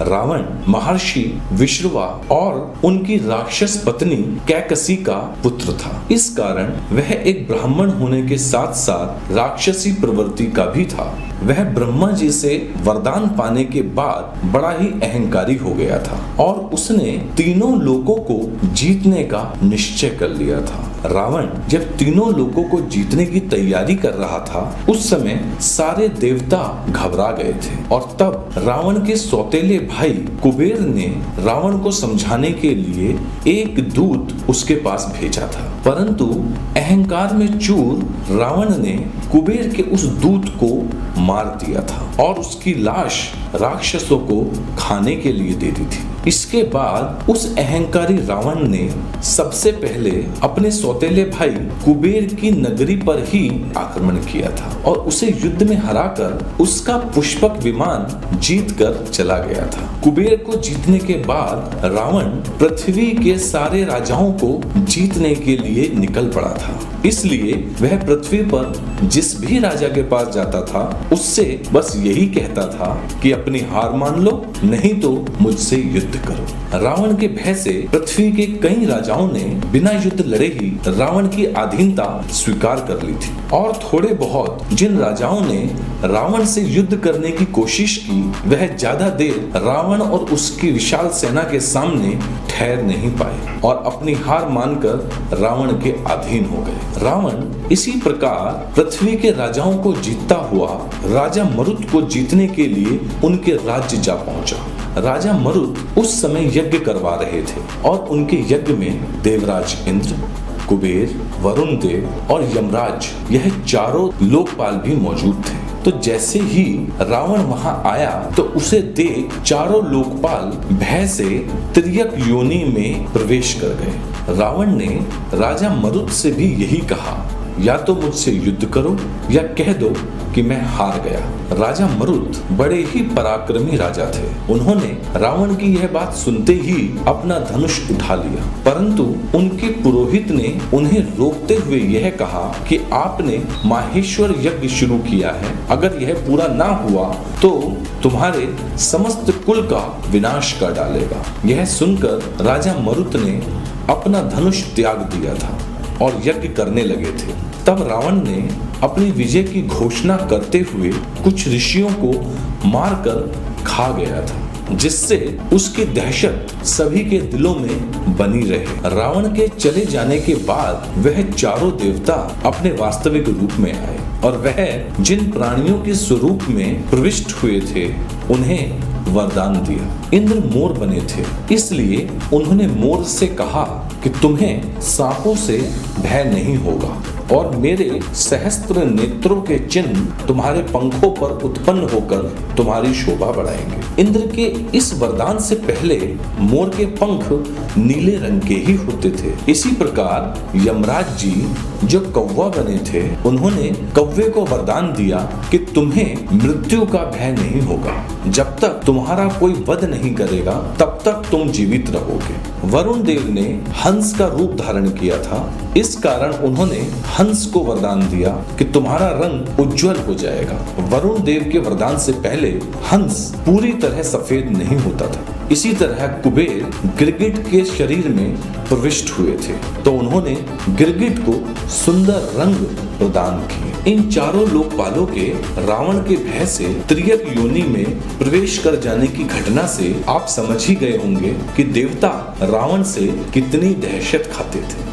रावण महर्षि विश्रवा और उनकी राक्षस पत्नी कैकसी का पुत्र था। इस कारण वह एक ब्राह्मण होने के साथ साथ राक्षसी प्रवृत्ति का भी था। वह ब्रह्मा जी से वरदान पाने के बाद बड़ा ही अहंकारी हो गया था और उसने तीनों लोकों को जीतने का निश्चय कर लिया था। रावण जब तीनों लोकों को जीतने की तैयारी कर रहा था, उस समय सारे देवता घबरा गए थे और तब रावण के सौतेले भाई कुबेर ने रावण को समझाने के लिए एक दूत उसके पास भेजा था, परंतु अहंकार में चूर रावण ने कुबेर के उस दूत को मार दिया था और उसकी लाश राक्षसों को खाने के लिए दे दी थी। इसके बाद उस अहंकारी रावण ने सबसे पहले अपने सौतेले भाई कुबेर की नगरी पर ही आक्रमण किया था और उसे युद्ध में हराकर उसका पुष्पक विमान जीतकर चला गया था। कुबेर को जीतने के बाद रावण पृथ्वी के सारे राजाओं को जीतने के लिए निकल पड़ा था। इसलिए वह पृथ्वी पर जिस भी राजा के पास जाता था उससे बस यही कहता था कि अपनी हार मान लो, नहीं तो मुझसे युद्ध करो। रावण के भय से पृथ्वी के कई राजाओं ने बिना युद्ध लड़े ही रावण की अधीनता स्वीकार कर ली थी और थोड़े बहुत जिन राजाओं ने रावण से युद्ध करने की कोशिश की, वह ज्यादा देर रावण और उसकी विशाल सेना के सामने ठहर नहीं पाए और अपनी हार मानकर रावण के अधीन हो गए। रावण इसी प्रकार पृथ्वी के राजाओं को जीतता हुआ राजा मरुत को जीतने के लिए उनके राज्य जा पहुंचा। राजा मरुत उस समय यज्ञ करवा रहे थे और उनके यज्ञ में देवराज इंद्र, कुबेर, वरुण देव और यमराज यह चारों लोकपाल भी मौजूद थे। तो जैसे ही रावण वहां आया तो उसे देख चारों लोकपाल भय से तिर्यक योनि में प्रवेश कर गए। रावण ने राजा मरुत से भी यही कहा, या तो मुझसे युद्ध करो या कह दो कि मैं हार गया। राजा मरुत बड़े ही पराक्रमी राजा थे। उन्होंने रावण की यह बात सुनते ही अपना धनुष उठा लिया, परंतु उनके पुरोहित ने उन्हें रोकते हुए यह कहा कि आपने माहेश्वर यज्ञ शुरू किया है, अगर यह पूरा ना हुआ तो तुम्हारे समस्त कुल का विनाश कर डालेगा। यह सुनकर राजा मरुत ने अपना धनुष त्याग दिया था और यज्ञ करने लगे थे। तब रावण ने अपनी विजय की घोषणा करते हुए कुछ ऋषियों को मारकर खा गया था, जिससे उसकी दहशत सभी के दिलों में बनी रहे। रावण के चले जाने के बाद वह चारों देवता अपने वास्तविक रूप में आए और वह जिन प्राणियों के स्वरूप में प्रविष्ट हुए थे उन्हें वरदान दिया। इंद्र मोर बने थे, इसलिए उन्होंने मोर से कहा कि तुम्हें सांपों से भय नहीं होगा और मेरे सहस्त्र नेत्रों के चिन्ह तुम्हारे पंखों पर उत्पन्न होकर तुम्हारी शोभा बढ़ाएंगे। इंद्र के इस वरदान से पहले मोर के पंख नीले रंग के ही होते थे। इसी प्रकार यमराज जी जो कौवा बने थे, उन्होंने कौवे को वरदान दिया कि तुम्हें मृत्यु का भय नहीं होगा, जब तक तुम्हारा कोई वध नहीं करेगा तब तक तुम जीवित रहोगे। वरुण देव ने हंस का रूप धारण किया था, इस कारण उन्होंने हंस को वरदान दिया कि तुम्हारा रंग उज्जवल हो जाएगा। वरुण देव के वरदान से पहले हंस पूरी तरह सफेद नहीं होता था। इसी तरह कुबेर गिरगिट के शरीर में प्रविष्ट हुए थे, तो उन्होंने गिरगिट को सुंदर रंग प्रदान किए। इन चारों लोकपालों के रावण के भय से तिर्यक योनि में प्रवेश कर जाने की घटना से आप समझ ही गए होंगे कि देवता रावण से कितनी दहशत खाते थे।